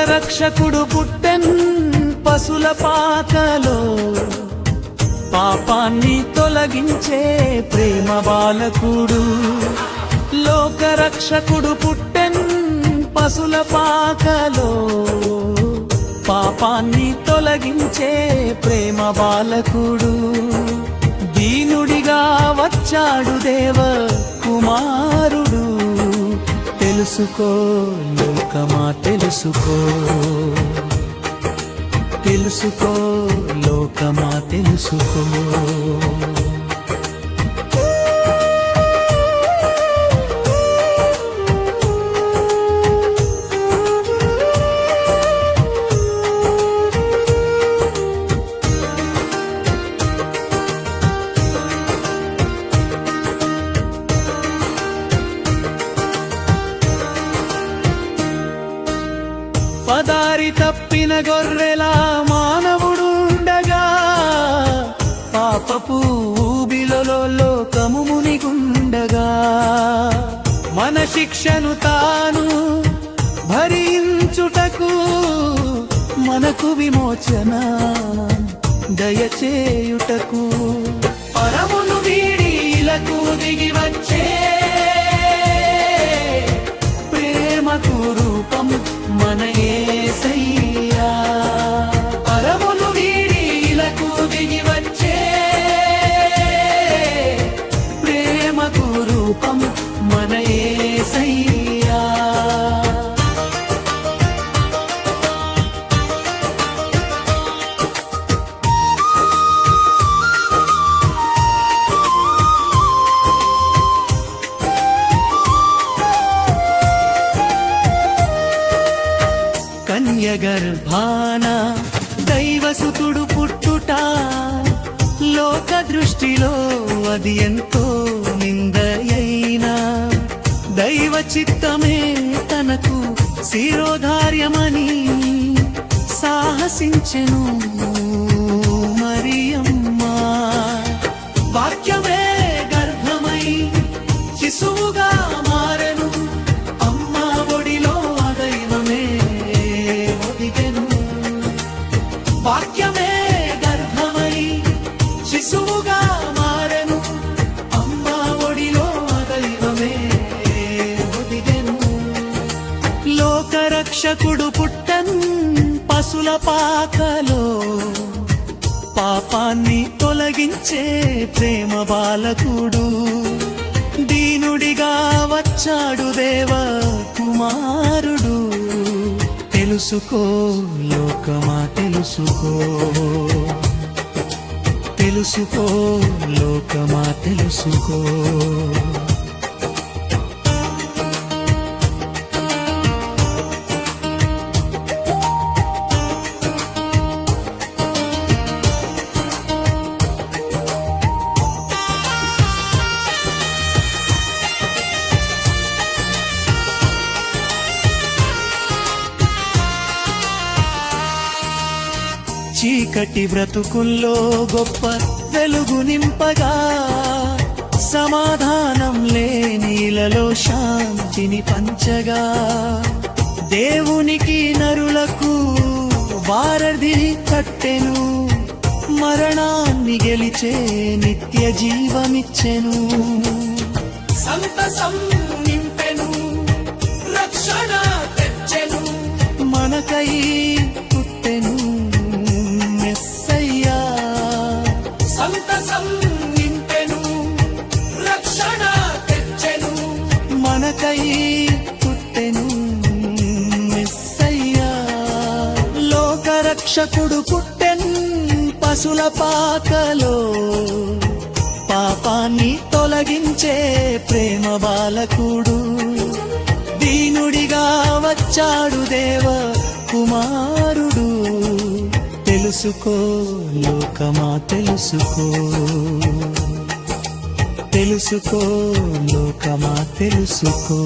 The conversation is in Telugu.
లోకరక్షకుడు పుట్టెన్ పశుల పాకలో, పాపాన్ని తొలగించే ప్రేమ బాలకుడు. లోకరక్షకుడు పుట్టెన్ పశుల పాకలో, పాపాన్ని తొలగించే ప్రేమ బాలకుడు. దీనుడిగా వచ్చాడు దేవ కుమారుడు. తెలుసుకో లోకమా తెలుసుకో, తెలుసుకో లోకమా తెలుసుకో. పదారి తప్పిన గొర్రెలా మానవుడుండగా, పాపపు ఊబిలలో లోకము మునిగుండగా, మన శిక్షను తాను భరించుటకు మనకు విమోచన దయచేయుటకు, పరమును వీడి ఇలకు దిగి వచ్చే ప్రేమకు రూపం మన యేసయ్యా. పరమును వీడి ఇలకు దిగి వచ్చే ప్రేమకు రూపం మన యేసయ్యా. కన్యగర్భాన దైవసుతుడు పుట్టుట, లోక దృష్టిలో అది ఎంతో నిందయైనా, దైవ చిత్తమే తనకు శిరోధార్యమని సాహసించెను మరియమ్మ. వాక్యమే గర్భమై శిశువుగా మారెను, అమ్మ ఒడిలో దైవమే ఒదిగెను. వాక్యమే గర్భమై శిశువుగా మారెను, అమ్మ ఒడిలో దైవమే ఒదిగెను. లోకరక్షకుడు పుట్టన్ పశుల పాకలో, పాపాన్ని తొలగించే ప్రేమ బాలకుడు. దీనుడిగా వచ్చాడు దేవ కుమారుడు. తెలుసుకో లోకమా తెలుసుకో, తెలుసుకో లోకమా తెలుసుకో. చీకటి బ్రతుకుల్లో గొప్ప వెలుగు నింపగా, సమాధానం లేనిలలో శాంతిని పంచగా, దేవునికి నరులకు వారధి కట్టెను, మరణాన్ని గెలిచే నిత్య జీవమిచ్చెను. సంతసం నింపెను, రక్షణ తెచ్చెను, మనకై పుట్టెను మెస్సయ్యా. సంతసం నింపెను, రక్షణ తెచ్చెను, మనకై పుట్టెను మెస్సయ్యా. లోకరక్షకుడు పుట్టెన్ పశుల పాకలో, పాపాన్ని తొలగించే ప్రేమ బాలకుడు. దీనుడిగా వచ్చాడు దేవ కుమారుడు. తెలుసుకో లోకమా తెలుసుకో, తెలుసుకో లోకమా తెలుసుకో.